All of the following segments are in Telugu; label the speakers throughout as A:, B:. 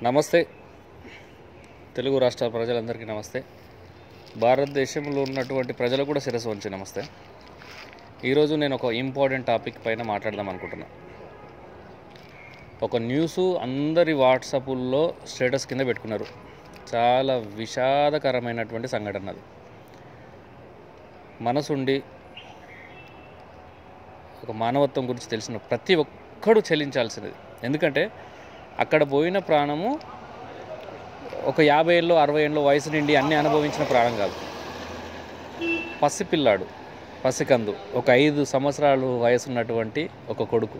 A: నమస్తే తెలుగు రాష్ట్రాల ప్రజలందరికీ నమస్తే. భారతదేశంలో ఉన్నటువంటి ప్రజలకు కూడా శిరస్సు వంచి నమస్తే. ఈరోజు నేను ఒక ఇంపార్టెంట్ టాపిక్ పైన మాట్లాడదాం అనుకుంటున్నా. ఒక న్యూసు అందరి వాట్సాపుల్లో స్టేటస్ కింద పెట్టుకున్నారు. చాలా విషాదకరమైనటువంటి సంఘటన అది. మనసుండి ఒక మానవత్వం గురించి తెలిసిన ప్రతి ఒక్కడు చెల్లించాల్సినది. ఎందుకంటే అక్కడ పోయిన ప్రాణము ఒక 50 ఏళ్ళు 60 ఏళ్ళు వయసు నుండి అన్నీ అనుభవించిన ప్రాణం కాదు. పసిపిల్లాడు, పసికందు, ఒక 5 సంవత్సరాలు వయసు ఉన్నటువంటి ఒక కొడుకు,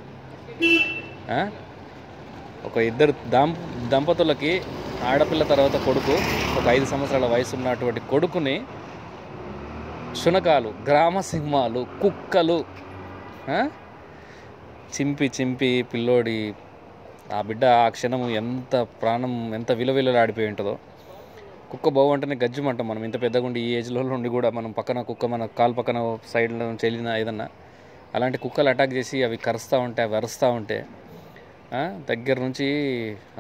A: ఒక ఇద్దరు దంపతులకి ఆడపిల్ల తర్వాత కొడుకు, ఒక 5 సంవత్సరాల వయసు ఉన్నటువంటి కొడుకుని శునకాలు, గ్రామ సింహాలు, కుక్కలు చింపి పిల్లోడి ఆ బిడ్డ ఆ క్షణము ఎంత ప్రాణం ఎంత విలువలాడిపోయి ఉంటుందో. కుక్క బాగుంటేనే గజ్జుమంటాం మనం. ఇంత పెద్దగా ఉండి ఈ ఏజ్లో నుండి కూడా మనం పక్కన కుక్క మన కాలు పక్కన సైడ్లో నుంచి వెళ్ళిన ఏదన్నా అలాంటి కుక్కలు అటాక్ చేసి అవి కరుస్తూ ఉంటే అవి అరుస్తూ ఉంటే దగ్గర నుంచి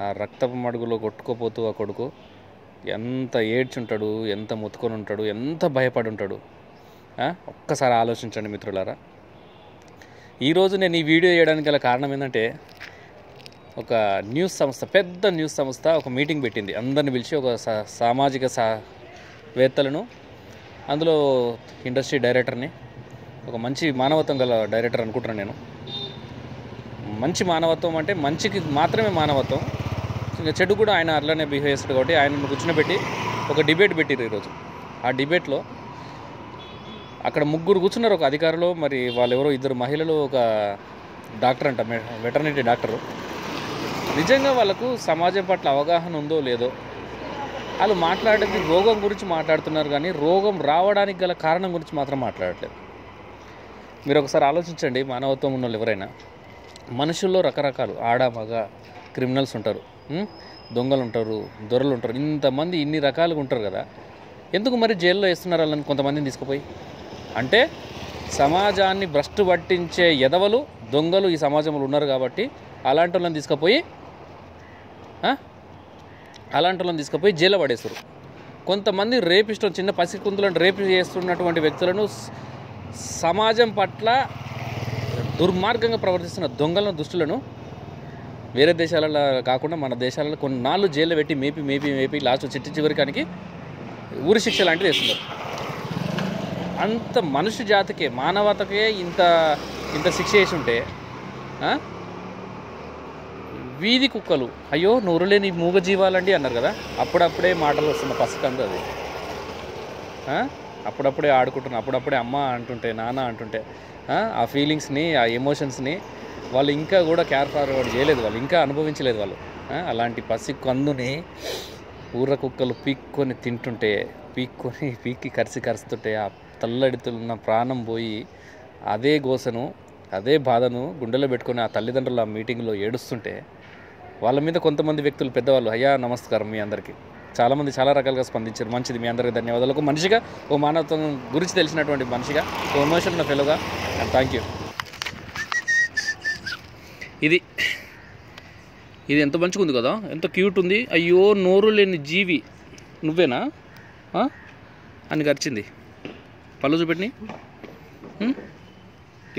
A: ఆ రక్తపు మడుగులో కొట్టుకోపోతూ ఆ కొడుకు ఎంత ఏడ్చుంటాడు, ఎంత మొత్తుకొని ఉంటాడు, ఎంత భయపడి ఉంటాడు. ఒక్కసారి ఆలోచించండి మిత్రులారా. ఈరోజు నేను ఈ వీడియో చేయడానికి గల కారణం ఏంటంటే, ఒక న్యూస్ సంస్థ, పెద్ద న్యూస్ సంస్థ ఒక మీటింగ్ పెట్టింది. అందరిని పిలిచి ఒక సామాజిక వేత్తలను, అందులో ఇండస్ట్రీ డైరెక్టర్ని, ఒక మంచి మానవత్వం గల డైరెక్టర్ అనుకుంటున్నాను నేను. మంచి మానవత్వం అంటే మంచికి మాత్రమే మానవత్వం, ఇంకా చెడు కూడా ఆయన అట్లనే బిహేవ్ చేస్తాడు. కాబట్టి ఆయన కూర్చుని ఒక డిబేట్ పెట్టిరు ఈరోజు. ఆ డిబేట్లో అక్కడ 3 కూర్చున్నారు. ఒక అధికారులు, మరి వాళ్ళు ఎవరో 2 మహిళలు, ఒక డాక్టర్ అంట, వెటర్నరీ డాక్టరు. నిజంగా వాళ్ళకు సమాజం పట్ల అవగాహన ఉందో లేదో, వాళ్ళు మాట్లాడేది రోగం గురించి మాట్లాడుతున్నారు కానీ రోగం రావడానికి గల కారణం గురించి మాత్రం మాట్లాడట్లేదు. మీరు ఒకసారి ఆలోచించండి. మానవత్వం ఉన్న వాళ్ళు ఎవరైనా, మనుషుల్లో రకరకాలు ఆడ మగ క్రిమినల్స్ ఉంటారు, దొంగలు ఉంటారు, దొరలు ఉంటారు, ఇంతమంది ఇన్ని రకాలుగా ఉంటారు కదా. ఎందుకు మరి జైల్లో వేస్తున్నారు వాళ్ళని కొంతమందిని తీసుకుపోయి? అంటే సమాజాన్ని భ్రష్టు పట్టించే ఎదవలు, దొంగలు ఈ సమాజంలో ఉన్నారు కాబట్టి అలాంటి వాళ్ళని తీసుకుపోయి జైల్లో పడేస్తారు. కొంతమంది రేపిస్టులు, చిన్న పసికుంతులను రేపు చేస్తున్నటువంటి వ్యక్తులను, సమాజం పట్ల దుర్మార్గంగా ప్రవర్తిస్తున్న దొంగలను, దుష్టులను వేరే దేశాలలో కాకుండా మన దేశాలలో కొన్నాళ్ళు జైల్లో పెట్టి మేపి లాస్ట్ చివరికి ఊరి శిక్ష లాంటిది వేస్తున్నారు. అంత మనుష్య జాతికే, మానవతకే ఇంత శిక్ష వేసి ఉంటే వీధి కుక్కలు, అయ్యో నోరు లేని మూగజీవాలండి అన్నారు కదా. అప్పుడప్పుడే మాటలు వస్తున్న పసికందు అది. అప్పుడప్పుడే ఆడుకుంటున్నా, అప్పుడప్పుడే అమ్మ అంటుంటే, నాన్న అంటుంటే ఆ ఫీలింగ్స్ని, ఆ ఎమోషన్స్ని వాళ్ళు ఇంకా కూడా క్యార్ ఫార్వర్డ్ చేయలేదు, వాళ్ళు ఇంకా అనుభవించలేదు వాళ్ళు. అలాంటి పసికందుని ఊర్ర కుక్కలు పీక్కొని తింటుంటే, పీక్కి కరుస్తుంటే ఆ తల్లడితున్న ప్రాణం పోయి అదే గోసను, అదే బాధను గుండెలో పెట్టుకొని ఆ తల్లిదండ్రులు ఆ మీటింగ్లో ఏడుస్తుంటే, వాళ్ళ మీద కొంతమంది వ్యక్తులు, పెద్దవాళ్ళు, అయ్యా నమస్కారం మీ అందరికీ, చాలామంది చాలా రకాలుగా స్పందించారు. మంచిది, మీ అందరికీ ధన్యవాదాలు. ఒక మనిషిగా, ఓ మానవత్వం గురించి తెలిసినటువంటి మనిషిగా, ఓ ఎమోషన్ ఉన్న ఫెలోగా అండ్ థ్యాంక్ యూ. ఇది ఎంత మంచిగా ఉంది కదా, ఎంత క్యూట్ ఉంది. అయ్యో నోరు లేని జీవి నువ్వేనా అని గరిచింది. పళ్ళు చూపెట్టి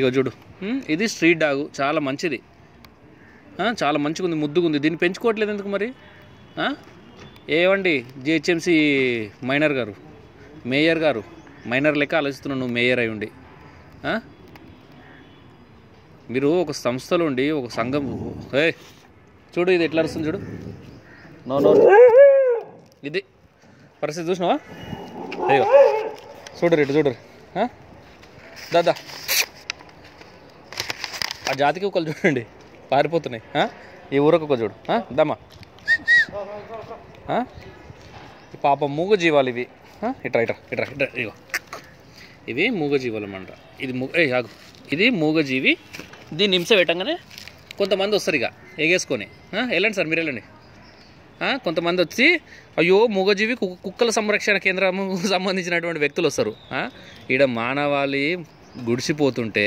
A: ఇక చూడు. ఇది స్ట్రీట్ డాగు, చాలా మంచిది, చాలా మంచిగా ఉంది, ముద్దుగా ఉంది. దీన్ని పెంచుకోవట్లేదు ఎందుకు మరి? ఏవండి జిహెచ్ఎంసీ మేయర్ గారు మైనర్ లెక్క ఆలోచిస్తున్నావు నువ్వు, మేయర్ అయి ఉండి. మీరు ఒక సంస్థలో ఉండి, ఒక సంఘం, చూడు ఇది ఎట్లా వస్తుంది చూడు. నో ఇది పరిస్థితి చూసినావా? అయ్యో చూడరు దాదా, ఆ జాతికి ఒకళ్ళు చూడండి పారిపోతున్నాయి. ఈ ఊరకు ఒక చూడు, దమ్మా పాప మూగజీవాలు ఇవి. ఇట్రా ఇగో, ఇవి మూగజీవాలు అన్నమాట. ఇది మూగజీవి. దీన్ని హింస పెట్టంగానే కొంతమంది వస్తారు ఇక ఎగేసుకొని. వెళ్ళండి సార్, మీరు వెళ్ళండి. కొంతమంది వచ్చి అయ్యో మూగజీవి కుక్కల సంరక్షణ కేంద్రం సంబంధించినటువంటి వ్యక్తులు వస్తారు. ఈడ మానవాళి గుడిసిపోతుంటే,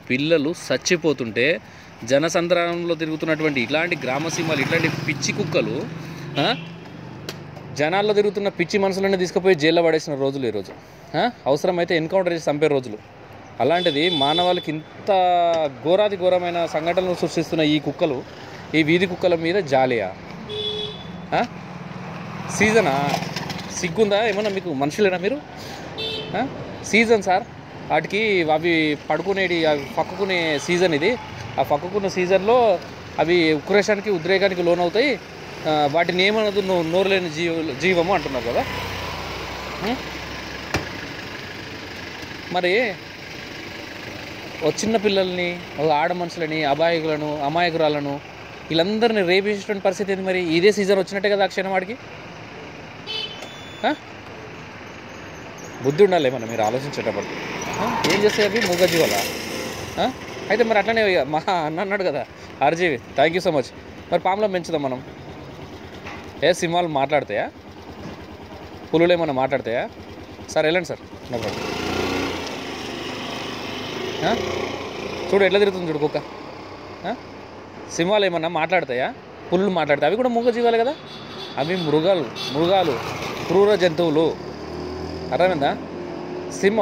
A: పిల్లలు చచ్చిపోతుంటే, జనసంద్రంలో తిరుగుతున్నటువంటి ఇట్లాంటి గ్రామ సింహాలు, ఇట్లాంటి పిచ్చి కుక్కలు జనాల్లో తిరుగుతున్న పిచ్చి మనుషులన్నీ తీసుకుపోయి జైల్లో పడేసిన రోజులు ఈరోజు. అవసరమైతే ఎన్కౌంటర్ చేసి చంపే రోజులు. అలాంటిది మానవాళికి ఇంత ఘోరాది ఘోరమైన సంఘటనలు సృష్టిస్తున్న ఈ కుక్కలు, ఈ వీధి కుక్కల మీద జాలియా? సీజనా? సిగ్గుందా ఏమన్నా మీకు? మనుషులేనా మీరు? సీజన్ సార్, వాటికి అవి పడుకునేది, అవి పక్కుకునే సీజన్ ఇది. ఆ పక్కుకున్న సీజన్లో అవి ఉక్రేషానికి, ఉద్రేకానికి లోనవుతాయి. వాటిని ఏమన్నది నోరు లేని జీవము అంటున్నారు కదా. మరి ఓ చిన్న పిల్లల్ని, ఒక ఆడ మనుషులని, అబాయకులను, అమాయకురాలను, వీళ్ళందరినీ రేపేసేటువంటి పరిస్థితి ఏంది? మరి ఇదే సీజన్ వచ్చినట్టే కదా ఆ క్షణం వాడికి. బుద్ధి ఉండాలి ఏమన్నా మీరు ఆలోచించేటప్పుడు. ఏం చేస్తాయి అవి? మూగజీవాలా? అయితే మరి అట్లనే మా అన్న అన్నాడు కదా RGV, thank you so much. మరి పాములో పెంచుదాం మనం. సింహాలు మాట్లాడతాయా? పులులు ఏమన్నా మాట్లాడతాయా? సార్ వెళ్ళండి సార్. చూడు ఎట్లా తిరుగుతుంది చూడు కుక్క. సింహాలు ఏమన్నా మాట్లాడతాయా? పులులు మాట్లాడతాయి. అవి కూడా మూగజీవాలు కదా. అవి మృగాలు, క్రూర జంతువులు. అర్థమైందా?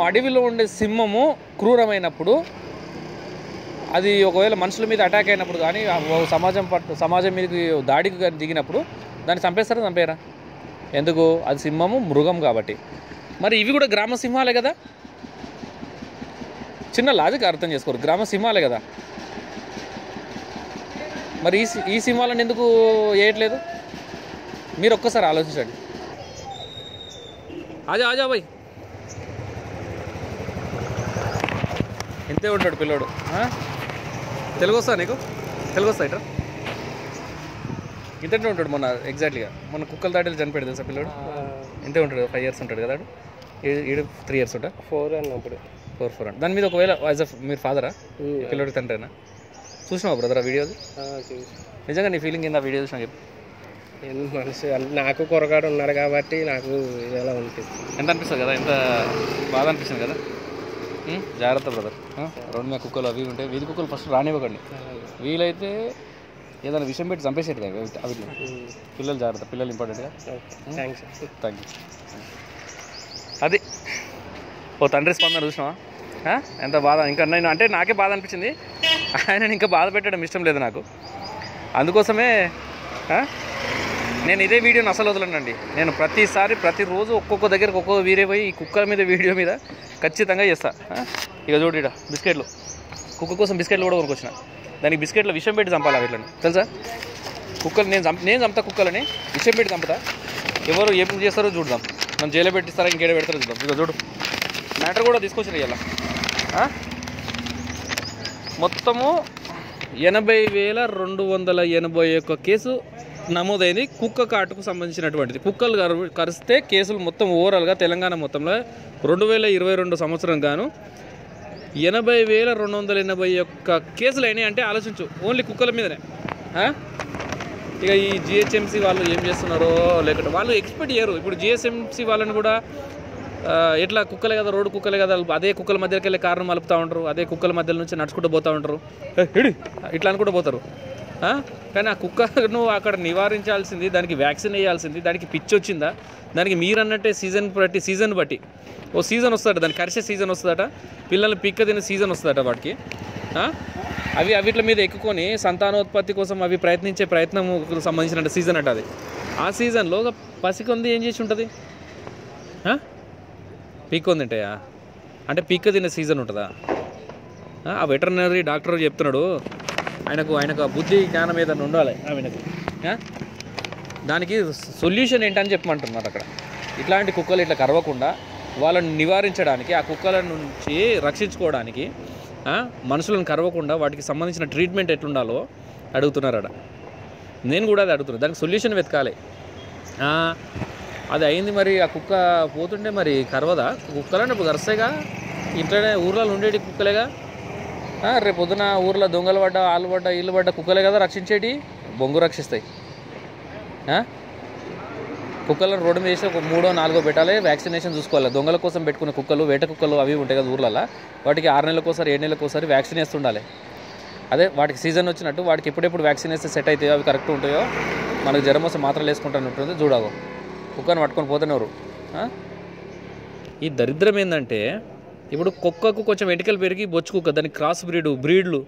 A: అడవిలో ఉండే సింహము క్రూరమైనప్పుడు, అది ఒకవేళ మనుషుల మీద అటాక్ అయినప్పుడు కానీ, సమాజం మీదకి దాడికి కానీ దిగినప్పుడు దాన్ని చంపేస్తారా? చంపేయరా? ఎందుకు? అది సింహము, మృగం కాబట్టి. మరి ఇవి కూడా గ్రామ సింహాలే కదా. చిన్న లాజిక్ అర్థం చేసుకోరు. గ్రామ సింహాలే కదా. మరి ఈ సింహాలను ఎందుకు వేయట్లేదు? మీరు ఒక్కసారి ఆలోచించండి. ఆజా బాయ్, ఇంతే ఉంటాడు పిల్లోడు. తెలుగు వస్తా నీకు? తెలుగు వస్తా ఇట్రా. ఇంతనే ఉంటాడు. మొన్న ఎగ్జాక్ట్లీగా మొన్న కుక్కల దాటిలో చనిపోయాడు తెలుసా పిల్లోడు. ఇంతే ఉంటాడు. 5 years ఉంటాడు కదా. ఈడు 3 years ఉంటా. 4 అన్నప్పుడు 4 అంటే దాని మీద ఒకవేళ మీరు ఫాదరా? పిల్లోడికి తండ్రేనా? చూసినావా బ్రదర్ ఆ వీడియో? నిజంగా నీ ఫీలింగ్ ఏంది ఆ వీడియో చూసినా చెప్పు.
B: మనసు నాకు కొరగాడు ఉన్నాడు కాబట్టి నాకు ఇలా అనిపిస్తుంది.
A: ఎంత అనిపిస్తుంది కదా, ఎంత బాధ అనిపిస్తుంది కదా. జాగ్రత్త బ్రదర్. రోడ్ మీద కుక్కలు అవి ఉంటాయి. వీధి కుక్కలు ఫస్ట్ రానివ్వకండి. వీలైతే ఏదైనా విషయం పెట్టి చంపేసేది అవి. పిల్లలు జాగ్రత్త, పిల్లలు ఇంపార్టెంట్గా. Thank you. అది ఓ తండ్రి స్పందన చూసినావా? ఎంత బాధ. ఇంకా నేను అంటే నాకే బాధ అనిపించింది. ఆయన ఇంకా బాధ పెట్టడం ఇష్టం లేదు నాకు. అందుకోసమే నేను ఇదే వీడియోని అసలు వదలనండి. నేను ప్రతిరోజు ఒక్కొక్క దగ్గరకు ఒక్కొక్క వీరే పోయి ఈ కుక్కల మీద వీడియో మీద ఖచ్చితంగా చేస్తా. ఇక చూడు ఇక్కడ బిస్కెట్లు, కుక్క కోసం బిస్కెట్లు కూడా కొనుక్కొచ్చిన. దానికి బిస్కెట్లో విషం పెట్టి చంపాలి వీళ్ళని తెలుసా. కుక్కలు నేను చంపుతా, కుక్కలని విషం పెట్టి చంపుతా. ఎవరు ఏం చేస్తారో చూద్దాం. మనం జైలు పెట్టిస్తారా ఇంకేడ పెడతారో చూద్దాం. ఇక చూడు మ్యాటర్ కూడా తీసుకొచ్చిన ఇలా మొత్తము 80,281 కేసు నమోదైంది కుక్క కాటుకు సంబంధించినటువంటిది. కుక్కలు కరిస్తే కేసులు మొత్తం ఓవరాల్గా తెలంగాణ మొత్తంలో 2022 సంవత్సరం గాను 80,281 కేసులు అయినాయి. అంటే ఆలోచించు, ఓన్లీ కుక్కల మీదనే. ఇక ఈ జిహెచ్ఎంసీ వాళ్ళు ఏం చేస్తున్నారో లేకపోతే వాళ్ళు ఎక్స్పెక్ట్ చేయరు. ఇప్పుడు జిహెచ్ఎంసీ వాళ్ళని కూడా ఎట్లా కుక్కలే కదా, రోడ్డు కుక్కలే కదా, అదే కుక్కల మధ్యకి వెళ్ళే కారణం మలుపుతూ ఉంటారు. అదే కుక్కల మధ్యలో నుంచి నడుచుకుంటూ పోతూ ఉంటారు. ఇట్లా అనుకుంటూ పోతారు. కానీ ఆ కుక్కను అక్కడ నివారించాల్సింది, దానికి వ్యాక్సిన్ వేయాల్సింది. దానికి పిచ్చి వచ్చిందా? దానికి మీరన్నట్టే సీజన్ బట్టి ఓ సీజన్ వస్తుందట, దానికి కరిసే సీజన్ వస్తుందట, పిల్లల్ని పిక్క తినే సీజన్ వస్తుందట వాటికి. అవిట్ల మీద ఎక్కుకొని సంతానోత్పత్తి కోసం అవి ప్రయత్నించే ప్రయత్నం సంబంధించిన సీజన్ అట అది. ఆ సీజన్లో పసికొంది ఏం చేసి ఉంటుంది? పీక్కొని తింటాయా? అంటే పీక్క తినే సీజన్ ఉంటుందా? ఆ వెటర్నరీ డాక్టర్ చెప్తున్నాడు, ఆయనకు బుద్ధి జ్ఞానం ఏదైనా ఉండాలి ఆయనకు. దానికి సొల్యూషన్ ఏంటని చెప్పమంటున్నారు అక్కడ. ఇట్లాంటి కుక్కలు ఇట్లా కరవకుండా వాళ్ళని నివారించడానికి, ఆ కుక్కల నుంచి రక్షించుకోవడానికి, మనుషులను కరవకుండా వాటికి సంబంధించిన ట్రీట్మెంట్ ఎట్లుండాలో అడుగుతున్నారట. నేను కూడా అది అడుగుతున్నాను. దానికి సొల్యూషన్ వెతకాలి. అది అయింది. మరి ఆ కుక్క పోతుంటే మరి కరవదా? కుక్కలంటే ఇప్పుడు కరుస్తాయిగా, ఇంట్లోనే ఊర్లలో ఉండేటి కుక్కలేగా. రేపు పొద్దున ఊర్లో దొంగలు పడ్డా, ఆళ్ళు పడ్డా, ఇల్లు పడ్డా కుక్కలే కదా రక్షించేటి. బొంగు రక్షిస్తాయి. కుక్కలను రోడ్డు మీద వేసి ఒక 3 or 4 పెట్టాలి. వ్యాక్సినేషన్ చూసుకోవాలి. దొంగల కోసం పెట్టుకునే కుక్కలు, వేట కుక్కలు అవి ఉంటాయి కదా ఊర్లలో, వాటికి 6 నెలలకోసారి 7 నెలలకోసారి వ్యాక్సిన్ వేస్తుండాలి. అదే వాటికి సీజన్ వచ్చినట్టు వాటికి ఎప్పుడెప్పుడు వ్యాక్సిన్ వేస్తే సెట్ అవుతాయో అవి కరెక్ట్ ఉంటాయో మనకు జ్వరం వస్తే మాత్రలు వేసుకుంటాను ఉంటుంది చూడాలి కుక్కను పట్టుకొని పోతున్నారు. ఈ దరిద్రం ఏంటంటే ఇప్పుడు కుక్కకు కొంచెం వెంటికలు పెరిగి బొచ్చు కుక్క దానికి క్రాస్ బ్రీడ్లు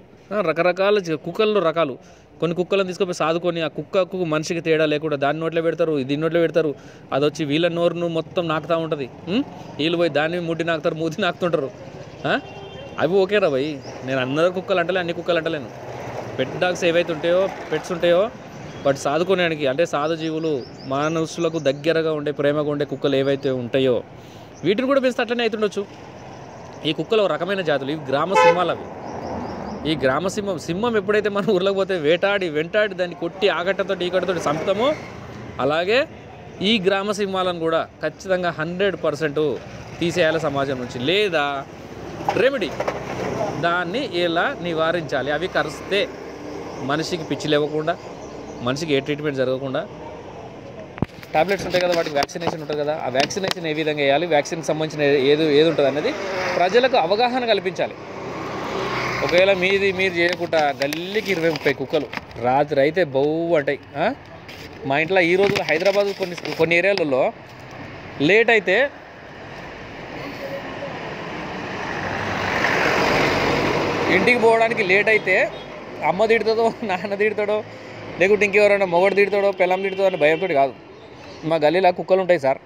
A: రకరకాల కుక్కల్లో రకాలు. కొన్ని కుక్కలను తీసుకొని సాదుకొని ఆ కుక్కకు మనిషికి తేడా లేకుండా దాని నోట్లో పెడతారు, దీని నోట్లో పెడతారు, అది వచ్చి వీళ్ళ నోరును మొత్తం నాకుతూ ఉంటుంది. వీళ్ళు పోయి దాన్ని ముడ్డి నాకుతారు, మూతి నాకుతుంటారు. అవి ఓకేరా భయ్, నేను అందరు కుక్కలు అంటలే, అన్ని కుక్కలు అంటలేను. పెట్ డాగ్స్ ఏవైతే ఉంటాయో, పెట్స్ ఉంటాయో వాటి సాదుకోవడానికి అంటే సాధు జీవులు మానవులకు దగ్గరగా ఉండే ప్రేమగా ఉండే కుక్కలు ఏవైతే ఉంటాయో వీటిని కూడా పెంచితే అట్లనే అవుతుండొచ్చు. ఈ కుక్కలు ఒక రకమైన జాతులు, ఇవి గ్రామ సింహాలు. అవి ఈ గ్రామ సింహం ఎప్పుడైతే మనం ఊర్లోకి పోతే వెంటాడి దాన్ని కొట్టి ఆగట్టతో ఈగట్టతో చంపుతామో అలాగే ఈ గ్రామ సింహాలను కూడా ఖచ్చితంగా 100% తీసేయాలి సమాజం నుంచి. లేదా రెమెడీ దాన్ని ఎలా నివారించాలి, అవి కరిస్తే మనిషికి పిచ్చి లేవకుండా, మనిషికి ఏ ట్రీట్మెంట్ జరగకుండా టాబ్లెట్స్ ఉంటాయి కదా, వాటికి వ్యాక్సినేషన్ ఉంటుంది కదా, ఆ వ్యాక్సినేషన్ ఏ విధంగా వేయాలి, వ్యాక్సిన్కి సంబంధించిన ఏది ఉంటుంది అనేది ప్రజలకు అవగాహన కల్పించాలి. ఒకవేళ మీరు చేయకుండా గల్లీకి 20-30 కుక్కలు రాత్రి అయితే బౌ అంటాయి. మా ఇంట్లో ఈ రోజుల్లో హైదరాబాద్ కొన్ని ఏరియాలలో లేట్ అయితే ఇంటికి పోవడానికి లేట్ అయితే అమ్మ తిడుతుందో, నాన్న తిడతాడో, లేకుంటే ఇంకెవరైనా మొగడు తిడతాడో, పిల్లం తిడతాడో అని భయంతో కాదు. మా గల్లీలో కుక్కలు ఉంటాయి సార్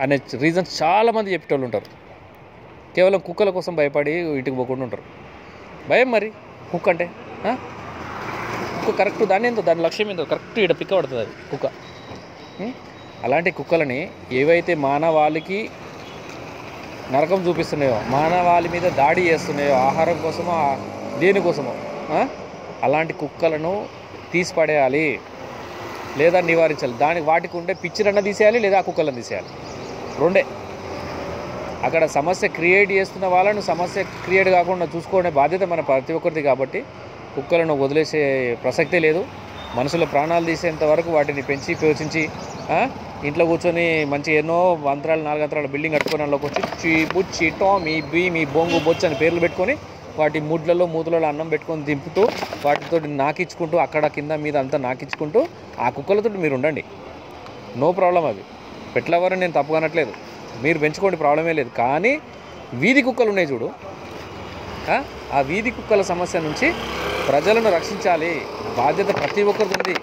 A: అనే రీజన్స్ చాలామంది చెప్పేటోళ్ళు ఉంటారు. కేవలం కుక్కల కోసం భయపడి ఇంటికి పోకుండా ఉంటారు. భయం మరి కుక్క అంటే. కుక్క కరెక్ట్ దాని లక్ష్యం ఏందో కరెక్ట్ ఇక్కడ పిక్క పడుతుంది అది కుక్క. అలాంటి కుక్కలని ఏవైతే మానవాళికి నరకం చూపిస్తున్నాయో, మానవాళి మీద దాడి చేస్తున్నాయో, ఆహారం కోసమో దేనికోసమో, అలాంటి కుక్కలను తీసిపడేయాలి లేదా నివారించాలి. వాటికి ఉండే పిచ్చిరన్న తీసేయాలి లేదా ఆ కుక్కలను తీసేయాలి. రెండే. అక్కడ సమస్య క్రియేట్ చేస్తున్న వాళ్ళను సమస్య క్రియేట్ కాకుండా చూసుకునే బాధ్యత మన ప్రతి ఒక్కరిది. కాబట్టి కుక్కలను వదిలేసే ప్రసక్తే లేదు. మనుషుల ప్రాణాలు తీసేంత వరకు వాటిని పెంచి పోషించి ఇంట్లో కూర్చొని మంచి ఎన్నో 4 అంతరాల బిల్డింగ్ కట్టుకొని అందులోకి వచ్చి చీపుచ్చి టామీ మీ బొంగు బొచ్చు అని పేర్లు పెట్టుకొని వాటి ముడ్లలో మూతులలో అన్నం పెట్టుకొని దింపుతూ వాటితో నాకించుకుంటూ అక్కడ కింద మీద అంతా నాకించుకుంటూ ఆ కుక్కలతో మీరు ఉండండి. No problem. అవి పెట్లవరని నేను తప్పు అనట్లేదు, మీరు పెంచుకోండి, ప్రాబ్లమే లేదు. కానీ వీధి కుక్కలు ఉన్నాయి చూడు, ఆ వీధి కుక్కల సమస్య నుంచి ప్రజలను రక్షించాలి. బాధ్యత ప్రతి ఒక్కరిది ఉంది.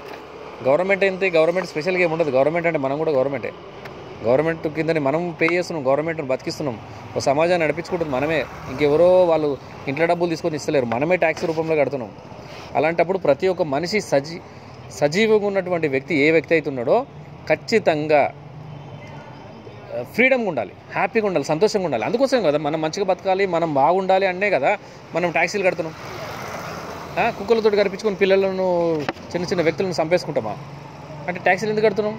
A: గవర్నమెంట్ అయితే గవర్నమెంట్ స్పెషల్గా ఏమి ఉండదు. గవర్నమెంట్ అంటే మనం కూడా గవర్నమెంటే. గవర్నమెంట్ కిందని మనం పే చేస్తున్నాం, గవర్నమెంట్ను బతికిస్తున్నాం, ఒక సమాజాన్ని నడిపించుకుంటుంది మనమే. ఇంకెవరో వాళ్ళు ఇంట్లో డబ్బులు తీసుకొని ఇస్తలేరు, మనమే ట్యాక్స్ రూపంలో కడుతున్నాం. అలాంటప్పుడు ప్రతి ఒక్క మనిషి సజీవంగా ఉన్నటువంటి వ్యక్తి ఏ వ్యక్తి అయితే ఉన్నాడో ఖచ్చితంగా ఫ్రీడమ్గా ఉండాలి, హ్యాపీగా ఉండాలి, సంతోషంగా ఉండాలి. అందుకోసం కదా మనం మంచిగా బతకాలి, మనం బాగుండాలి అనే కదా మనం ట్యాక్సీలు కడుతున్నాం. కుక్కలతో కనిపించుకొని పిల్లలను చిన్న వ్యక్తులను చంపేసుకుంటామా అంటే ట్యాక్సీలు ఎందుకు కడుతున్నాం?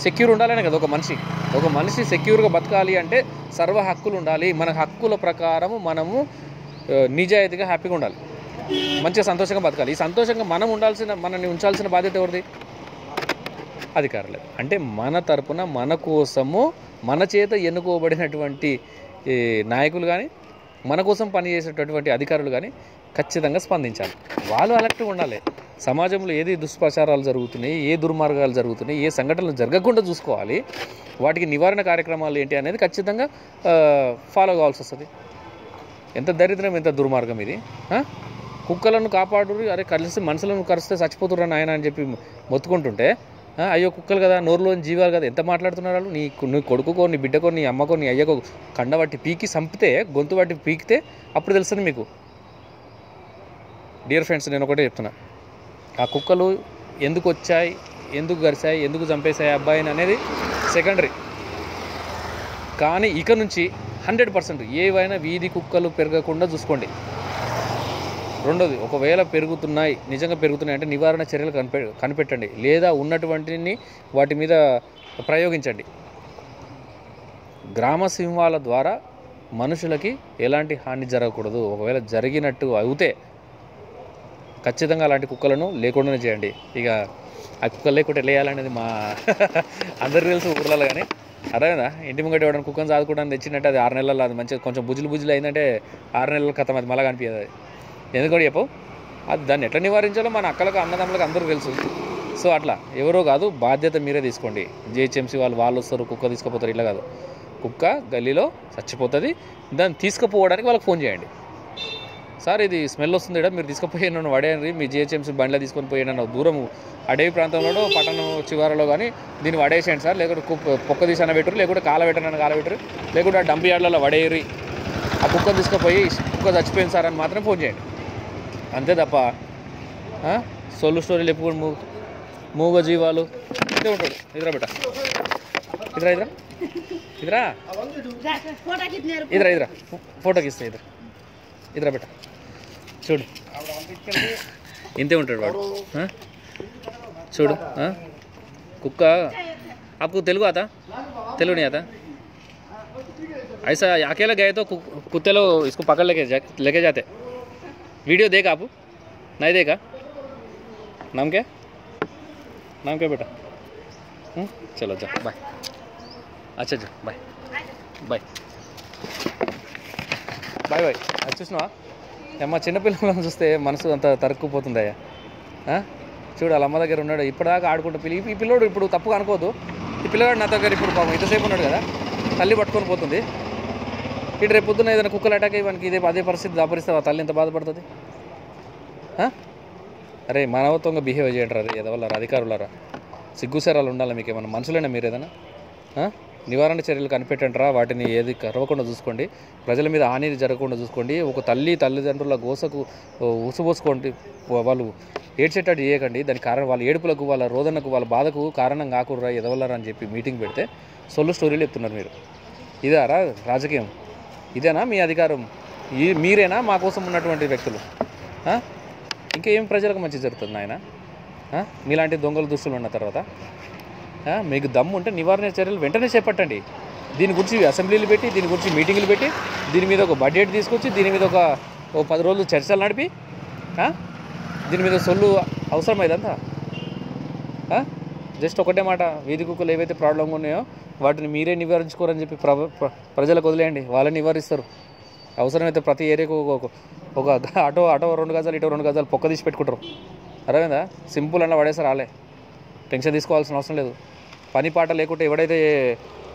A: సెక్యూర్ ఉండాలనే కదా. ఒక మనిషి సెక్యూర్గా బతకాలి అంటే సర్వ హక్కులు ఉండాలి. మన హక్కుల ప్రకారము మనము నిజాయితీగా హ్యాపీగా ఉండాలి, మంచిగా సంతోషంగా బతకాలి. ఈ సంతోషంగా మనల్ని ఉంచాల్సిన బాధ్యత ఎవరిది? అధికారులు. అంటే మన తరపున మన కోసము మన చేత ఎన్నుకోబడినటువంటి నాయకులు కానీ మన కోసం పనిచేసేటటువంటి అధికారులు కానీ ఖచ్చితంగా స్పందించాలి. వాళ్ళు అలర్ట్గా ఉండాలి. సమాజంలో ఏది దుష్ప్రచారాలు జరుగుతున్నాయి, ఏ దుర్మార్గాలు జరుగుతున్నాయి, ఏ సంఘటనలు జరగకుండా చూసుకోవాలి. వాటికి నివారణ కార్యక్రమాలు ఏంటి అనేది ఖచ్చితంగా ఫాలో కావాల్సి వస్తుంది. ఎంత దరిద్రం, ఎంత దుర్మార్గం ఇది. కుక్కలను కాపాడు, అరే కలిసి మనుషులను కరిస్తే చచ్చిపోతుర్రా నాయన అని చెప్పి మొత్తుకుంటుంటే అయ్యో కుక్కలు కదా, నోరులోని జీవాలు కదా, ఎంత మాట్లాడుతున్నారు వాళ్ళు. నీ కొడుకుకో, నీ బిడ్డకో, నీ అమ్మకో, నీ అయ్యకో కండ పట్టి పీకి చంపితే, గొంతు పట్టి పీకితే అప్పుడు తెలుస్తుంది మీకు. డియర్ ఫ్రెండ్స్, నేను ఒకటే చెప్తున్నా, ఆ కుక్కలు ఎందుకు వచ్చాయి, ఎందుకు గరిచాయి, ఎందుకు చంపేశాయి అబ్బాయిని అనేది సెకండరీ. కానీ ఇక నుంచి 100% ఏవైనా వీధి కుక్కలు పెరగకుండా చూసుకోండి. రెండోది, ఒకవేళ నిజంగా పెరుగుతున్నాయి అంటే నివారణ చర్యలు కనిపెట్టండి, లేదా ఉన్నటువంటిని వాటి మీద ప్రయోగించండి. గ్రామ సింహాల ద్వారా మనుషులకి ఎలాంటి హాని జరగకూడదు. ఒకవేళ జరిగినట్టు అవుతే ఖచ్చితంగా అలాంటి కుక్కలను లేకుండానే చేయండి. ఇక ఆ కుక్కలు లేకుంటే వేయాలనేది మా అందరికీ తెలుసు ఊర్లలో. కానీ అదేనా ఇంటి ముంగట ఇవ్వడానికి కుక్కను సాదుకోవడానికి తెచ్చినట్టు అది 6 నెలల్లో అది మంచిగా కొంచెం బుజ్జులు అయిందంటే 6 నెలల కథం అది మళ్ళీ కనిపించదు. అది ఎందుకంటే చెప్పు, అది దాన్ని ఎట్లా నివారించాలో మన అక్కలకు అన్నదమ్ములకు అందరూ తెలుసు. సో అట్లా ఎవరో కాదు, బాధ్యత మీరే తీసుకోండి. జిహెచ్ఎంసీ వాళ్ళు వస్తారు, కుక్క తీసుకుపోతారు, ఇట్లా కాదు. కుక్క గల్లీలో చచ్చిపోతుంది, దాన్ని తీసుకుపోవడానికి వాళ్ళకి ఫోన్ చేయండి. సార్ ఇది స్మెల్ వస్తుంది ఇక్కడ, మీరు తీసుకుపోయిన వడేయండి, మీ జిహెచ్ఎంసీ బండిలో తీసుకొని పోయిన దూరం అడవి ప్రాంతంలో పట్టణం చివరలో కానీ దీన్ని వడేసేయండి సార్, లేకుంటే కుక్క తీసిన పెట్టరు, లేకుంటే కాలబెట్టరు, లేకుంటే డంప్ యార్డ్లలో వడేయరి, ఆ కుక్కను తీసుకుపోయి కుక్క చచ్చిపోయింది సార్ అని మాత్రం ఫోన్ చేయండి. అంతే తప్ప సొల్లు స్టోరీలు ఎప్పుడు మూగ జీవాలు ఇంతే ఉంటాడు. ఇదిరా బేట, ఇదిరా ఫోటోకి ఇస్తా, ఇదిరా బేట చూడు, ఇంతే ఉంటాడు వాడు. చూడు కుక్క, आपको तेलुगु आता? तेलुगु नहीं आता? ऐसा अकेला गए तो कुत्ते लोग इसको पकड़ लेके जाते. वीडियो देखा आप? नहीं देखा? नाम क्या बेटा? चलो जा, बाय. अच्छा जा, बाय బాయ్. అది చూసినావా అమ్మ, చిన్నపిల్లలను చూస్తే మనసు అంత తరుక్కుపోతుందయ్యా. చూడు వాళ్ళ అమ్మ దగ్గర ఉన్నాడు, ఇప్పటిదాకా ఆడుకుంటూ ఈ పిల్లోడు ఇప్పుడు తప్పుగా అనుకోవద్దు, ఈ పిల్లగాడు నా దగ్గర ఇప్పుడు పాపం ఇంతసేపు ఉన్నాడు కదా, తల్లి పట్టుకొని పోతుంది. ఇటు రేపు పొద్దున్న ఏదైనా కుక్కలు అటాక్ అయ్యి మనకి అదే పరిస్థితి దాపరిస్తే ఆ తల్లి ఎంత బాధపడుతుంది. అరే మానవత్వంగా బిహేవ్ చేయండి రా, ఎదవల్లారా, అధికారులారా, సిగ్గుసరాలు ఉండాలి మీకు ఏమన్నా, మనుషులైనా మీరు ఏదైనా నివారణ చర్యలు కనిపెట్టండి రా, వాటిని ఏది కరవకుండా చూసుకోండి, ప్రజల మీద హాని జరగకుండా చూసుకోండి. ఒక తల్లిదండ్రుల గోసకు ఉసుపోసుకోండి, వాళ్ళు ఏడ్చేటట్టు చేయకండి. దానికి కారణం వాళ్ళ ఏడుపులకు, వాళ్ళ రోదనకు, వాళ్ళ బాధకు కారణం కాకూడరా ఎదవల్లారా అని చెప్పి మీటింగ్ పెడితే సొల్లు స్టోరీలు చెప్తున్నారు మీరు. ఇదారా రాజకీయం? ఇదేనా మీ అధికారం? మీరేనా మా కోసం ఉన్నటువంటి వ్యక్తులు? ఇంకేం ప్రజలకు మంచి జరుగుతుంది నాయన? మీలాంటి దొంగల దుస్తులు ఉన్న తర్వాత మీకు దమ్ము ఉంటే నివారణ చర్యలు వెంటనే చేపట్టండి. దీని గురించి అసెంబ్లీలు పెట్టి, దీని గురించి మీటింగులు పెట్టి, దీని మీద ఒక బడ్జెట్ తీసుకొచ్చి, దీని మీద ఒక 10 రోజులు చర్చలు నడిపి, దీని మీద సొల్లు అవసరం ఇదంతా. జస్ట్ ఒకటే మాట, వీధి కుక్కలు ఏవైతే ప్రాబ్లంగా ఉన్నాయో వాటిని మీరే నివారించుకోరని చెప్పి ప్రజలకు వదిలేయండి, వాళ్ళని నివారిస్తారు. అవసరమైతే ప్రతి ఏరియాకు ఒక అటో 2 గజాలు, ఇటో 2 గజాలు పొక్క తీసి పెట్టుకుంటారు. అర్థమైందా? సింపుల్ అన్న పడేసారు, వాళ్ళే టెన్షన్ తీసుకోవాల్సిన అవసరం లేదు. పని పాట లేకుంటే ఎవడైతే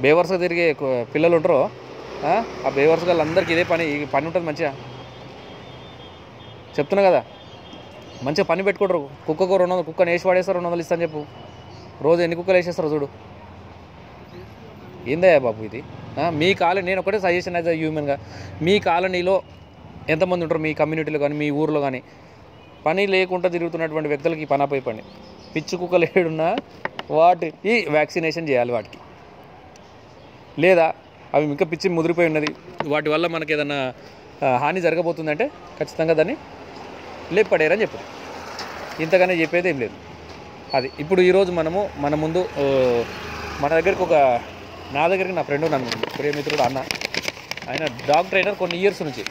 A: బేవర్స్గా తిరిగే పిల్లలు ఉంటారో ఆ బేవర్స్ వాళ్ళందరికీ ఇదే పని ఉంటుంది. మంచిగా చెప్తున్నా కదా, మంచిగా పని పెట్టుకుంటారు. కుక్కకు 200, కుక్కని వేసి పడేస్తారు, 200 ఇస్తాను చెప్పు. రోజు ఎన్ని కుక్కలు వేసేస్తారో చూడు. ఏందయ్యా బాబు ఇది? మీ కాలనీ, నేను ఒకటే సజెషన్ అయితే హ్యూమన్గా, మీ కాలనీలో ఎంతమంది ఉంటారు, మీ కమ్యూనిటీలో కానీ మీ ఊర్లో కానీ పని లేకుండా తిరుగుతున్నటువంటి వ్యక్తులకి పని అప్పైపోండి. పిచ్చి కుక్కలు ఏడున్నా వాటికి వ్యాక్సినేషన్ చేయాలి వాటికి. లేదా అవి ఇంకా పిచ్చి ముదిరిపోయి ఉన్నది, వాటి వల్ల మనకి ఏదైనా హాని జరగబోతుందంటే ఖచ్చితంగా దాన్ని లేపడేరని చెప్పు. ఇంతగానే చెప్పేది ఏం లేదు. అది ఇప్పుడు ఈరోజు మన ముందు మన దగ్గరికి నా దగ్గరికి నా ఫ్రెండ్ నన్ను ప్రియమిత్రుడు అన్న, ఆయన డాగ్ ట్రైనర్ కొన్ని ఇయర్స్ నుంచి.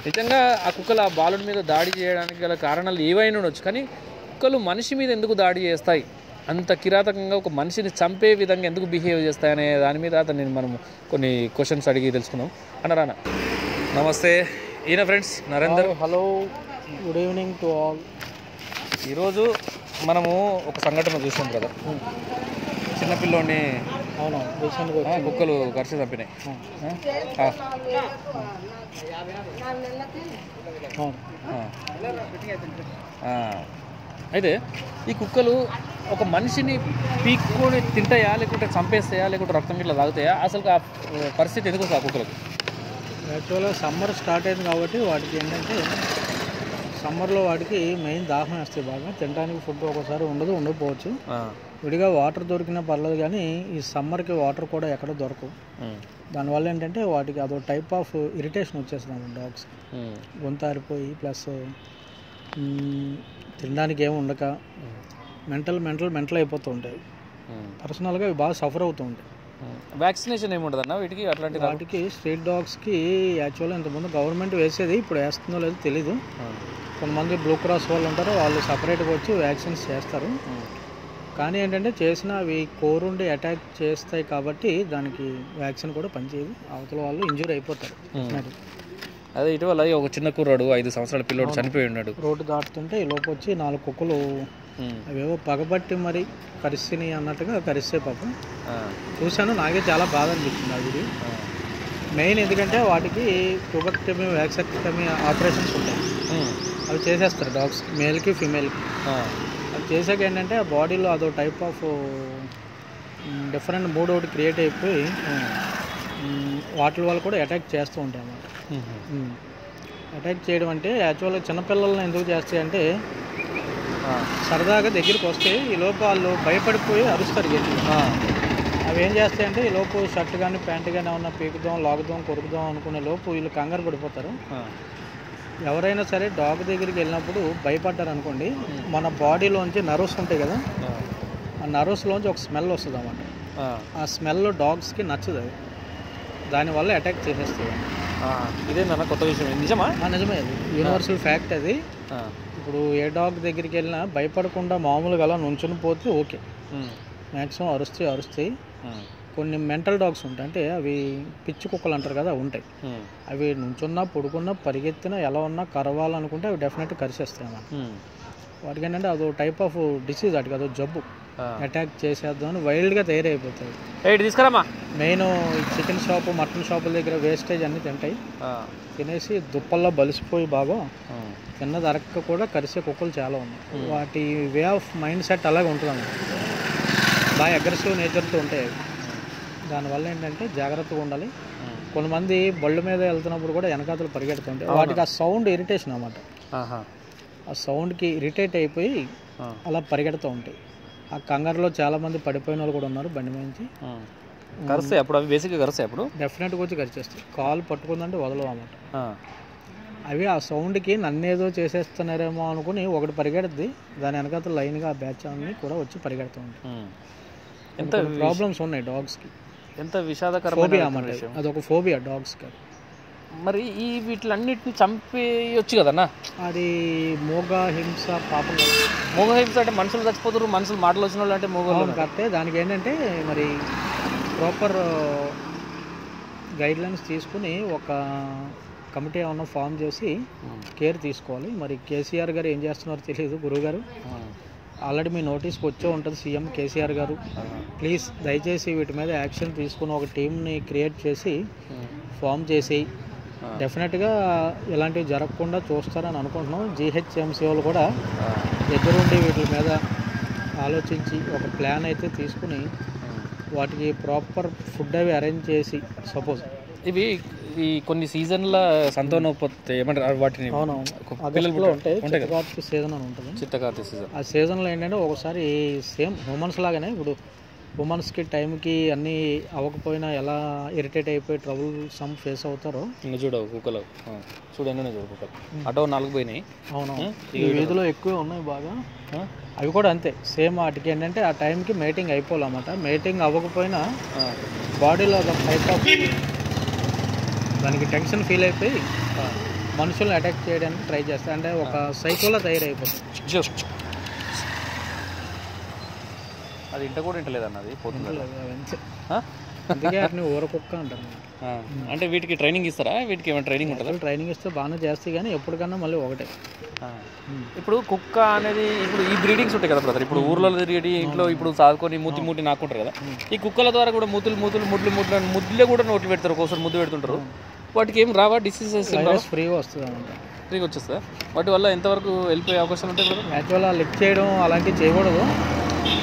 A: నిజంగా ఆ కుక్కలు ఆ బాలుడి మీద దాడి చేయడానికి గల కారణాలు ఏవైనా ఉండొచ్చు, కానీ కుక్కలు మనిషి మీద ఎందుకు దాడి చేస్తాయి, అంత కిరాతకంగా ఒక మనిషిని చంపే విధంగా ఎందుకు బిహేవ్ చేస్తాయనే దాని మీద అతన్ని మనం కొన్ని క్వశ్చన్స్ అడిగి తెలుసుకుందాం. అన్న నమస్తే. ఈయన friends Narender.
B: Hello, good evening to all.
A: ఈరోజు మనము ఒక సంఘటన చూసాం కదా, చిన్నపిల్లోని కుక్కలు కరిచి చంపినాయి. అయితే ఈ కుక్కలు ఒక మనిషిని పీక్కొని తింటాయా, లేకుంటే చంపేస్తాయా, లేకుంటే రక్తం ఇట్లా తాగుతాయా? అసలు ఆ పరిస్థితి ఎందుకు వస్తుంది ఆ కుక్కలకు?
B: యాక్చువల్గా సమ్మర్ స్టార్ట్ అయింది కాబట్టి వాటికి ఏంటంటే సమ్మర్లో వాటికి మెయిన్ దాహం వేస్తాయి బాగా. తినడానికి ఫుడ్ ఒకసారి ఉండకపోవచ్చు, విడిగా వాటర్ దొరికినా పర్లేదు, కానీ ఈ సమ్మర్కి వాటర్ కూడా ఎక్కడ దొరకవు. దానివల్ల ఏంటంటే వాటికి అదో టైప్ ఆఫ్ ఇరిటేషన్ వచ్చేస్తుంది డాగ్స్కి. గొంతు ఆరిపోయి ప్లస్ తినడానికి ఏమి ఉండక మెంటల్ అయిపోతూ ఉంటాయి. పర్సనల్గా ఇవి బాగా సఫర్ అవుతూ ఉంటాయి.
A: వ్యాక్సినేషన్ ఏమి ఉండదన్న వీటికి? అట్లాంటి
B: వాటికి స్ట్రీట్ డాగ్స్కి యాక్చువల్గా ఇంతకుముందు గవర్నమెంట్ వేసేది, ఇప్పుడు వేస్తుందో లేదో తెలీదు. కొంతమంది బ్లూ క్రాస్ వాళ్ళు ఉంటారు, వాళ్ళు సపరేట్గా వచ్చి వ్యాక్సిన్స్ చేస్తారు. కానీ ఏంటంటే చేసిన అవి కోరుండి అటాక్ చేస్తాయి కాబట్టి దానికి వ్యాక్సిన్ కూడా పనిచేయదు, అవతల వాళ్ళు ఇంజూరీ అయిపోతారు.
A: అదే ఇటీవల ఒక చిన్న కుర్రాడు 5 సంవత్సరాల పిల్లోడు చనిపోయి ఉన్నాడు.
B: రోడ్డు దాటుతుంటే ఈ లోపు వచ్చి 4 కుక్కలు అవేవో పగబట్టి మరి కరిసినాయి అన్నట్టుగా కరిస్తే పాపం చూశాను. నాకే చాలా బాధ అనిపించింది అది. మెయిన్ ఎందుకంటే వాటికి ట్యూబెక్టమీ వ్యాక్సెక్టమీ ఆపరేషన్స్ ఉంటాయి, అవి చేసేస్తారు డాగ్స్, మేల్కి ఫిమేల్కి. అది చేసాక ఏంటంటే ఆ బాడీలో అదో టైప్ ఆఫ్ డిఫరెంట్ మూడ్ ఒకటి క్రియేట్ అయిపోయి వాటి వల్ల కూడా అటాక్ చేస్తూ ఉంటాయి అన్నమాట. అటాక్ చేయడం అంటే యాక్చువల్గా చిన్నపిల్లల్ని ఎందుకు చేస్తాయంటే సరదాగా దగ్గరికి వస్తే ఈ లోపు వాళ్ళు భయపడిపోయి అరుస్తారు గట్టి. అవి ఏం చేస్తాయంటే ఈ లోపు షర్ట్ కానీ ప్యాంట్ కానీ ఏమన్నా పీకుదాం లాగుదాం కొరుకుదాం అనుకునే లోపు వీళ్ళు కంగారు పడిపోతారు. ఎవరైనా సరే డాగ్ దగ్గరికి వెళ్ళినప్పుడు భయపడ్డారు అనుకోండి, మన బాడీలోంచి నర్వ్స్ ఉంటాయి కదా, ఆ నర్వ్స్లోంచి ఒక స్మెల్ వస్తుంది అన్నమాట. ఆ స్మెల్ డాగ్స్కి నచ్చదు, అది దానివల్ల అటాక్ చేసేస్తుంది.
A: ఇదేందన్న కొత్త విషయం, నిజమా?
B: నిజమే, అది యూనివర్సల్ ఫ్యాక్ట్ అది. ఇప్పుడు ఏ డాగ్ దగ్గరికి వెళ్ళినా భయపడకుండా మామూలుగా అలా నుంచుని పోతే ఓకే, మ్యాక్సిమం అరుస్తాయి. కొన్ని మెంటల్ డాగ్స్ ఉంటాయి, అంటే అవి పిచ్చి కుక్కలు అంటారు కదా, ఉంటాయి. అవి నుంచున్నా పడుకున్నా పరిగెత్తినా ఎలా ఉన్నా కరవాలనుకుంటే అవి డెఫినెట్గా కరిచేస్తాయి అన్నమాట. వాటికి ఏంటంటే అదో టైప్ ఆఫ్ డిసీజ్, వాటికి అదో జబ్బు, అటాక్ చేసేద్దామని వైల్డ్గా తయారైపోతాయి.
A: తీసుకురామా.
B: మెయిన్ చికెన్ షాపు మటన్ షాపుల దగ్గర వేస్టేజ్ అన్నీ తింటాయి, తినేసి దుప్పల్లో బలిసిపోయి బాగా తిన్నది అరక్క కూడా కరిసే కుక్కలు చాలా ఉన్నాయి. వాటి వే ఆఫ్ మైండ్ సెట్ అలాగే ఉంటుంది అన్నమాట, బాగా అగ్రెసివ్ నేచర్తో ఉంటాయి. దానివల్ల ఏంటంటే జాగ్రత్తగా ఉండాలి. కొంతమంది బళ్ళు మీద వెళ్తున్నప్పుడు కూడా వెనకాతలు పరిగెడుతుంటాయి, వాటికి ఆ సౌండ్ ఇరిటేషన్ అన్నమాట. ఆ సౌండ్కి ఇరిటేట్ అయిపోయి అలా పరిగెడుతూ ఉంటాయి. ఆ కంగారులో చాలామంది పడిపోయిన వాళ్ళు కూడా ఉన్నారు బండి నుంచి.
A: కరిస్తాయి అప్పుడు, అవి బేసిక్గా కరిస్తాయి అప్పుడు,
B: డెఫినెట్గా వచ్చి కరిచేస్తాయి. కాలు పట్టుకుందంటే వదలవు అన్నమాట. అవి ఆ సౌండ్కి నన్నేదో చేసేస్తున్నారేమో అనుకుని ఒకటి పరిగెడుద్ది, దాని వెనకాల లైన్గా ఆ బ్యాచ్ అన్ని కూడా వచ్చి పరిగెడుతూ ఉంటాయి. ఎంత ప్రాబ్లమ్స్ ఉన్నాయి డాగ్స్కి, ఎంత విషాదకరమైన అన్నమాట. అదొక ఫోబియా డాగ్స్కి.
A: మరి ఈ వీటిలన్నిటిని చంపేయొచ్చు కదన్నా?
B: అది మోగ హింస పాపం.
A: మోగ హింస అంటే మనుషులు చచ్చిపోతారు, మనుషులు మాటలు వచ్చిన వాళ్ళు అంటే మోగోళ్ళు
B: కరెక్టే. దానికి ఏంటంటే మరి ప్రాపర్ గైడ్లైన్స్ తీసుకుని ఒక కమిటీ ఏమన్నా ఫామ్ చేసి కేర్ తీసుకోవాలి. మరి కేసీఆర్ గారు ఏం చేస్తున్నారో తెలియదు, గురువుగారు ఆల్రెడీ మీ నోటీస్కి వచ్చే ఉంటుంది సీఎం కేసీఆర్ గారు. ప్లీజ్ దయచేసి వీటి మీద యాక్షన్ తీసుకుని ఒక టీంని క్రియేట్ చేసి ఫామ్ చేసి డెఫినెట్గా ఇలాంటివి జరగకుండా చూస్తారని అనుకుంటున్నాం. జీహెచ్ఎంసీ వాళ్ళు కూడా దగ్గరుండి వీటి మీద ఆలోచించి ఒక ప్లాన్ అయితే తీసుకుని వాటికి ప్రాపర్ ఫుడ్ అవి అరేంజ్ చేసి, సపోజ్
A: ఇవి ఈ కొన్ని సీజన్ల సంతానోత్పత్తి ఏమంటారు వాటిని,
B: ఆగస్టులో ఉంటాయి, చిత్తకార్తె సీజన్ అని ఉంటుంది.
A: చిత్తకార్తె సీజన్.
B: ఆ సీజన్లో ఏంటంటే ఒకసారి సేమ్ హ్యూమన్స్ లాగానే ఇప్పుడు ఉమెన్స్కి టైంకి అన్నీ అవ్వకపోయినా ఎలా ఇరిటేట్ అయిపోయి ట్రబుల్ సమ్ ఫేస్ అవుతారో
A: చూడవు కుక్కలు, చూడండి చూడు కుక్కలు అటో 4 పోయినాయి.
B: అవును, ఈ వీధిలో ఎక్కువే ఉన్నాయి బాగా. అవి కూడా అంతే సేమ్. వాటికి ఏంటంటే ఆ టైంకి మేటింగ్ అయిపోవాలన్నమాట. మేటింగ్ అవ్వకపోయినా బాడీలో ఒక టైప్ ఆఫ్ దానికి టెన్షన్ ఫీల్ అయిపోయి మనుషుల్ని అటాక్ చేయడానికి ట్రై చేస్తాయి, అంటే ఒక సైకోలో తయారైపోతుంది.
A: అది ఇంట కూడా ఇంటలేదు అది పోతుంది.
B: అందుకే వాటిని ఊర కుక్క అంటారు.
A: అంటే వీటికి ట్రైనింగ్ ఇస్తారా? వీటికి ఏమైనా ట్రైనింగ్ ఉంటుందా?
B: ట్రైనింగ్ ఇస్తే బాగానే చేస్తాయి, కానీ ఎప్పటికన్నా మళ్ళీ ఒకటే.
A: ఇప్పుడు కుక్క అనేది ఇప్పుడు ఈ బ్రీడింగ్స్ ఉంటాయి కదా బ్రదర్, ఇప్పుడు ఊర్లలో తిరిగి ఇంట్లో ఇప్పుడు సాదుకొని మూతి నాకుంటారు కదా, ఈ కుక్కల ద్వారా కూడా ముద్దులే కూడా నోట్లు పెడతారు, ఒకసారి ముద్దు పెడుతుంటారు. వాటికి ఏం రావా డిసీజెస్?
B: ఫ్రీగా వస్తుంది అనమాట,
A: ఫ్రీగా వచ్చేస్తా. వాటి వల్ల ఎంతవరకు వెళ్ళిపోయే అవకాశాలు ఉంటాయి బ్రదర్?
B: యాక్చువల్గా లిఫ్ట్ చేయడం అలాంటివి చేయకూడదు,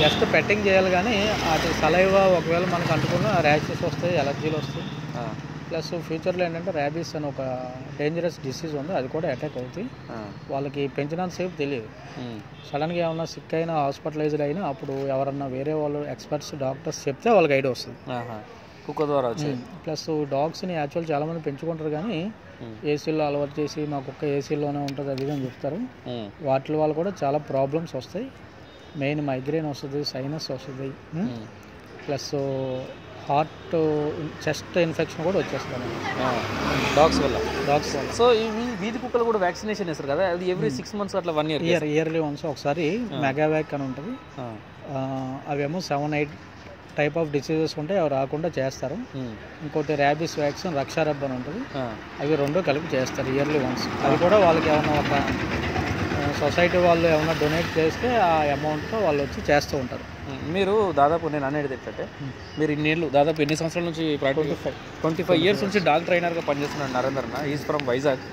B: జస్ట్ పెట్టింగ్ చేయాలి. కానీ వాటి సలైవా ఒకవేళ మనకు అంటుకున్న ర్యాషెస్ వస్తాయి, ఎలర్జీలు వస్తాయి. ప్లస్ ఫ్యూచర్లో ఏంటంటే ర్యాబీస్ అని ఒక డేంజరస్ డిసీజ్ ఉంది, అది కూడా అటాక్ అవుతుంది. వాళ్ళకి పెంచినంత సేపు తెలియదు, సడన్గా ఏమన్నా సిక్ అయినా హాస్పిటలైజ్డ్ అయినా అప్పుడు ఎవరన్నా వేరే వాళ్ళు ఎక్స్పర్ట్స్ డాక్టర్స్ చెప్తే వాళ్ళకి ఐడియా వస్తుంది
A: కుక్క ద్వారా.
B: ప్లస్ డాగ్స్ని యాక్చువల్ చాలామంది పెంచుకుంటారు, కానీ ఏసీలో అలవాటు చేసి మా కుక్క ఏసీలోనే ఉంటుంది అది అని చెప్తారు. వాటి వల్ల కూడా చాలా ప్రాబ్లమ్స్ వస్తాయి. మెయిన్ మైగ్రేన్ వస్తుంది, సైనస్ వస్తుంది, ప్లస్ హార్ట్ చెస్ట్ ఇన్ఫెక్షన్ కూడా వచ్చేస్తుంది
A: డాగ్స్ వల్ల.
B: సో
A: ఈ వీధి కుక్కలు కూడా వ్యాక్సినేషన్ చేస్తారు కదా, అది ఎవ్రీ 6 months అట్లా 1 year
B: ఇయర్లీ వన్స్ ఒకసారి మెగావ్యాక్ అని ఉంటుంది. అవేమో 7-8 టైప్ ఆఫ్ డిసీజెస్ ఉంటే అవి రాకుండా చేస్తారు. ఇంకోటి ర్యాబీస్ వ్యాక్సిన్, రక్షారబ్ అని ఉంటుంది, అవి 2 కలిపి చేస్తారు ఇయర్లీ వన్స్. అది కూడా వాళ్ళకి ఏమన్నా ఒక సొసైటీ వాళ్ళు ఏమన్నా డొనేట్ చేస్తే ఆ అమౌంట్తో వాళ్ళు వచ్చి చేస్తూ ఉంటారు.
A: మీరు దాదాపు నేను అనేది ఏంటంటే మీరు ఇన్నేళ్ళు దాదాపు ఎన్ని సంవత్సరాల నుంచి 25 ఇయర్స్ నుంచి డాగ్ ట్రైనర్గా పనిచేస్తున్నాడు నరేందర్ అన్న. ఈజ్ ఫ్రమ్ వైజాగ్,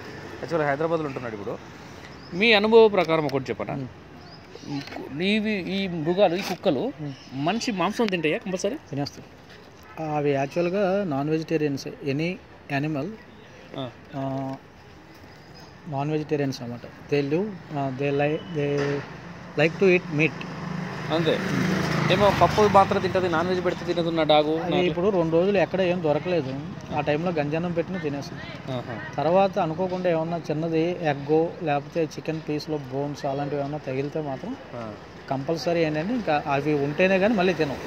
A: యాక్చువల్గా హైదరాబాద్లో ఉంటున్నాడు ఇప్పుడు. మీ అనుభవ ప్రకారం ఒకటి చెప్పనా, ఈ మృగాలు, ఈ కుక్కలు మనిషి మాంసం తింటాయా? కంపల్సరీ
B: తినేస్తాయి. అవి యాక్చువల్గా non vegetarians. Any animal non vegetarians అన్నమాట. They like to eat meat.
A: అంతే. ఏమో పప్పు మాత్రం తింటుంది, నాన్ వెజ్ పెడితే తినదున్న డాగు.
B: ఇప్పుడు 2 రోజులు ఎక్కడ ఏం దొరకలేదు, ఆ టైంలో గంజానం పెట్టిన తినేస్తుంది. తర్వాత అనుకోకుండా ఏమన్నా చిన్నది ఎగ్గో లేకపోతే చికెన్ పీస్లో బోన్స్ అలాంటివి ఏమన్నా తగిలితే మాత్రం కంపల్సరీ ఏంటంటే ఇంకా అవి ఉంటేనే కానీ మళ్ళీ తినవు.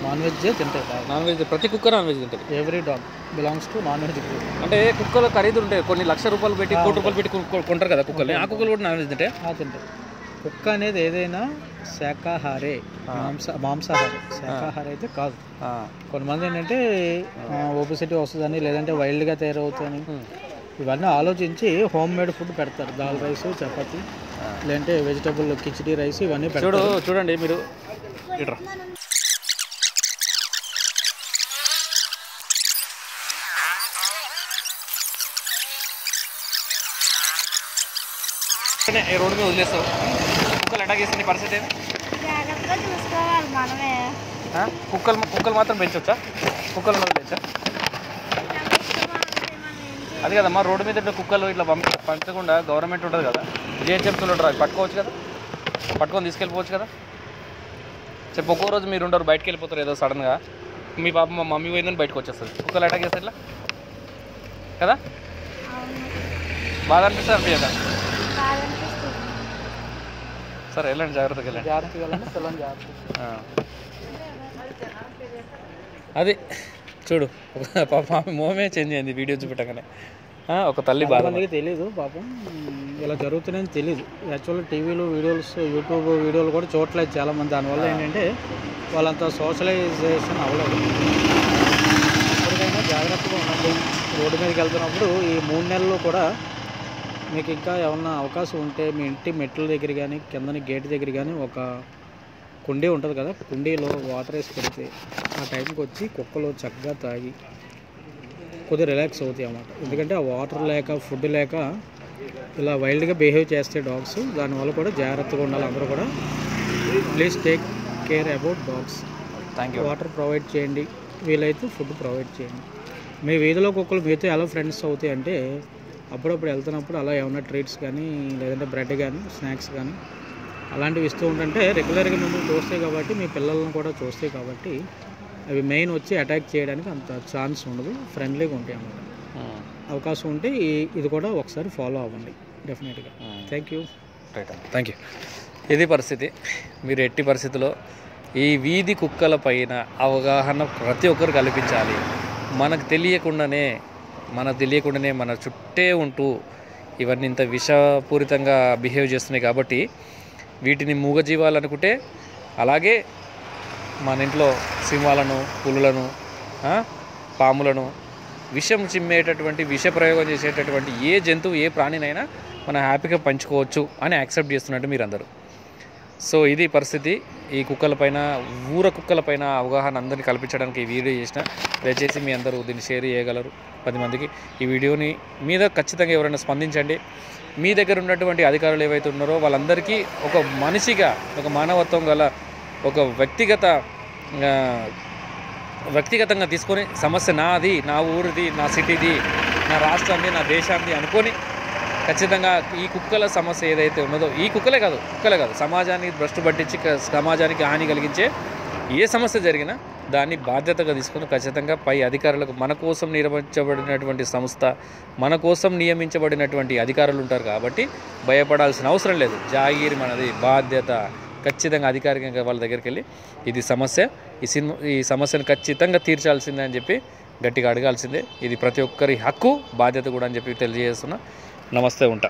B: నాన్ వెజ్ తింటాయి.
A: నాన్ వెజ్ ప్రతి కుక్క నాన్ వెజ్ తింటుంది.
B: Every dog belongs to non veg group.
A: అంటే కుక్కల ఖరీదు ఉంటాయి, కొన్ని లక్షల రూపాయలు పెట్టి ₹1 కోటి పెట్టి కొంటారు కదా కుక్కలు. ఆ కుక్కలు కూడా నాన్ వెజ్ తింటాయి.
B: తింటాయి. కుక్క అనేది ఏదైనా శాకాహారే, మాంసాహారే. శాకాహార అయితే కాదు. కొంతమంది ఏంటంటే ఒబెసిటీ వస్తుందని లేదంటే వైల్డ్గా తయారవుతుందని ఇవన్నీ ఆలోచించి హోమ్ మేడ్ ఫుడ్ పెడతారు. దాల్ రైస్, చపాతి, లేదంటే వెజిటబుల్ కిచిడి రైస్ ఇవన్నీ పెడతారు.
A: చూడండి మీరు ఇట్రా రోడ్డు మీద వదిలేస్తావు, కుక్కలు అటాక్ చేసిన పరిస్థితి ఏంటి? కుక్కలు మాత్రం పెంచవచ్చా? కుక్కలు వదిలేచ్చా? అది కదమ్మా, రోడ్డు మీద కుక్కలు ఇట్లా పంచకుండా గవర్నమెంట్ ఉంటుంది కదా, జిహెచ్ఎంసీలో ఉంటారు, పట్టుకోవచ్చు కదా, పట్టుకొని తీసుకెళ్ళిపోవచ్చు కదా. చెప్పు, ఒక్కో రోజు మీరు ఉండరు, బయటకు వెళ్ళిపోతారు ఏదో సడన్గా, మీ పాప మా మమ్మీ పోయిందని బయటకు వచ్చేస్తుంది, కుక్కలు అటాక్ చేస్తారు ఇట్లా కదా. బాగా అనిపిస్తుంది అనిపించదా? సరే వెళ్ళండి, జాగ్రత్తగా వెళ్ళండి. అది చూడు, పాప మోమే చేంజ్ అయింది వీడియో చూపెట్టగానే. ఒక తల్లి
B: బాధకి తెలీదు పాపం ఇలా జరుగుతున్నాయని తెలీదు. యాక్చువల్గా టీవీలో వీడియోస్, యూట్యూబ్ వీడియోలు కూడా చూడలేదు చాలామంది. దానివల్ల ఏంటంటే వాళ్ళంతా సోషలైజేషన్ అవ్వలేదు. ఎప్పటికైనా జాగ్రత్తగా ఉండండి. రోడ్డు మీదకి వెళ్తున్నప్పుడు ఈ 3 నెలల్లో కూడా మీకు ఇంకా ఏమన్నా అవకాశం ఉంటే మీ ఇంటి మెట్ల దగ్గర కానీ కిందని గేట్ దగ్గర కానీ ఒక కుండీ ఉంటుంది కదా, కుండీలో వాటర్ వేసి పెడితే ఆ టైంకి వచ్చి కుక్కలు చక్కగా తాగి కొద్దిగా రిలాక్స్ అవుతాయి అన్నమాట. ఎందుకంటే ఆ వాటర్ లేక ఫుడ్ లేక ఇలా వైల్డ్గా బిహేవ్ చేస్తే డాగ్స్, దానివల్ల కూడా జాగ్రత్తగా ఉండాలి. అందరూ కూడా please take care about dogs. Water provide చేయండి, వీలైతే ఫుడ్ ప్రొవైడ్ చేయండి. మీ వీధిలో కుక్కలు మీతో ఎలా ఫ్రెండ్స్ అవుతాయి అంటే అప్పుడప్పుడు వెళ్తున్నప్పుడు అలా ఏమన్నా ట్రీట్స్ కానీ లేదంటే బ్రెడ్ కానీ స్నాక్స్ కానీ అలాంటివి ఇస్తూ ఉంటుంటే రెగ్యులర్గా మిమ్మల్ని చూస్తాయి కాబట్టి, మీ పిల్లలను కూడా చూస్తాయి కాబట్టి అవి మెయిన్ వచ్చి అటాక్ చేయడానికి అంత ఛాన్స్ ఉండదు, ఫ్రెండ్లీగా ఉంటాయి అన్నమాట. అవకాశం ఉంటే ఇది కూడా ఒకసారి ఫాలో అవ్వండి డెఫినెట్గా. Thank you.
A: ఇది పరిస్థితి. మీరు ఎట్టి పరిస్థితిలో ఈ వీధి కుక్కల పైన అవగాహన ప్రతి ఒక్కరు కల్పించాలి. మనకు తెలియకుండానే మన చుట్టే ఉంటూ ఇవన్నీ ఇంత విషపూరితంగా బిహేవ్ చేస్తున్నాయి కాబట్టి వీటిని మూగజీవాలు అనుకుంటే, అలాగే మన ఇంట్లో సింహాలను, పులులను, పాములను, విషం చిమ్మేటటువంటి విష ప్రయోగం చేసేటటువంటి ఏ జంతువు, ఏ ప్రాణినైనా మనం హ్యాపీగా పంచుకోవచ్చు అని యాక్సెప్ట్ చేస్తున్నట్టు మీరందరూ. సో ఇది పరిస్థితి. ఈ కుక్కలపైన, ఊర కుక్కలపైన అవగాహన అందరినీ కల్పించడానికి ఈ వీడియో చేసిన. దయచేసి మీ అందరూ దీన్ని షేర్ చేయగలరు 10 మందికి. ఈ వీడియోని మీద ఖచ్చితంగా ఎవరైనా స్పందించండి. మీ దగ్గర ఉన్నటువంటి అధికారులు ఏవైతే ఉన్నారో వాళ్ళందరికీ ఒక మనిషిగా, ఒక మానవత్వం గల, ఒక వ్యక్తిగతంగా తీసుకొని సమస్య నాది, నా ఊరిది, నా సిటీది, నా రాష్ట్రాన్ని, నా దేశాన్ని అనుకొని ఖచ్చితంగా ఈ కుక్కల సమస్య ఏదైతే ఉన్నదో, ఈ కుక్కలే కాదు సమాజానికి భ్రష్టు పట్టించి సమాజానికి హాని కలిగించే ఏ సమస్య జరిగినా దాన్ని బాధ్యతగా తీసుకొని ఖచ్చితంగా పై అధికారులకు, మన కోసం నిర్మించబడినటువంటి సంస్థ, మన కోసం నియమించబడినటువంటి అధికారులు ఉంటారు కాబట్టి భయపడాల్సిన అవసరం లేదు. జాగీరి మనది, బాధ్యత. ఖచ్చితంగా అధికారికంగా వాళ్ళ దగ్గరికి వెళ్ళి ఇది సమస్య, ఈ సమస్యను ఖచ్చితంగా తీర్చాల్సిందే అని చెప్పి గట్టిగా అడగాల్సిందే. ఇది ప్రతి ఒక్కరి హక్కు, బాధ్యత కూడా అని చెప్పి తెలియజేస్తున్నా. నమస్తే, ఉంటా.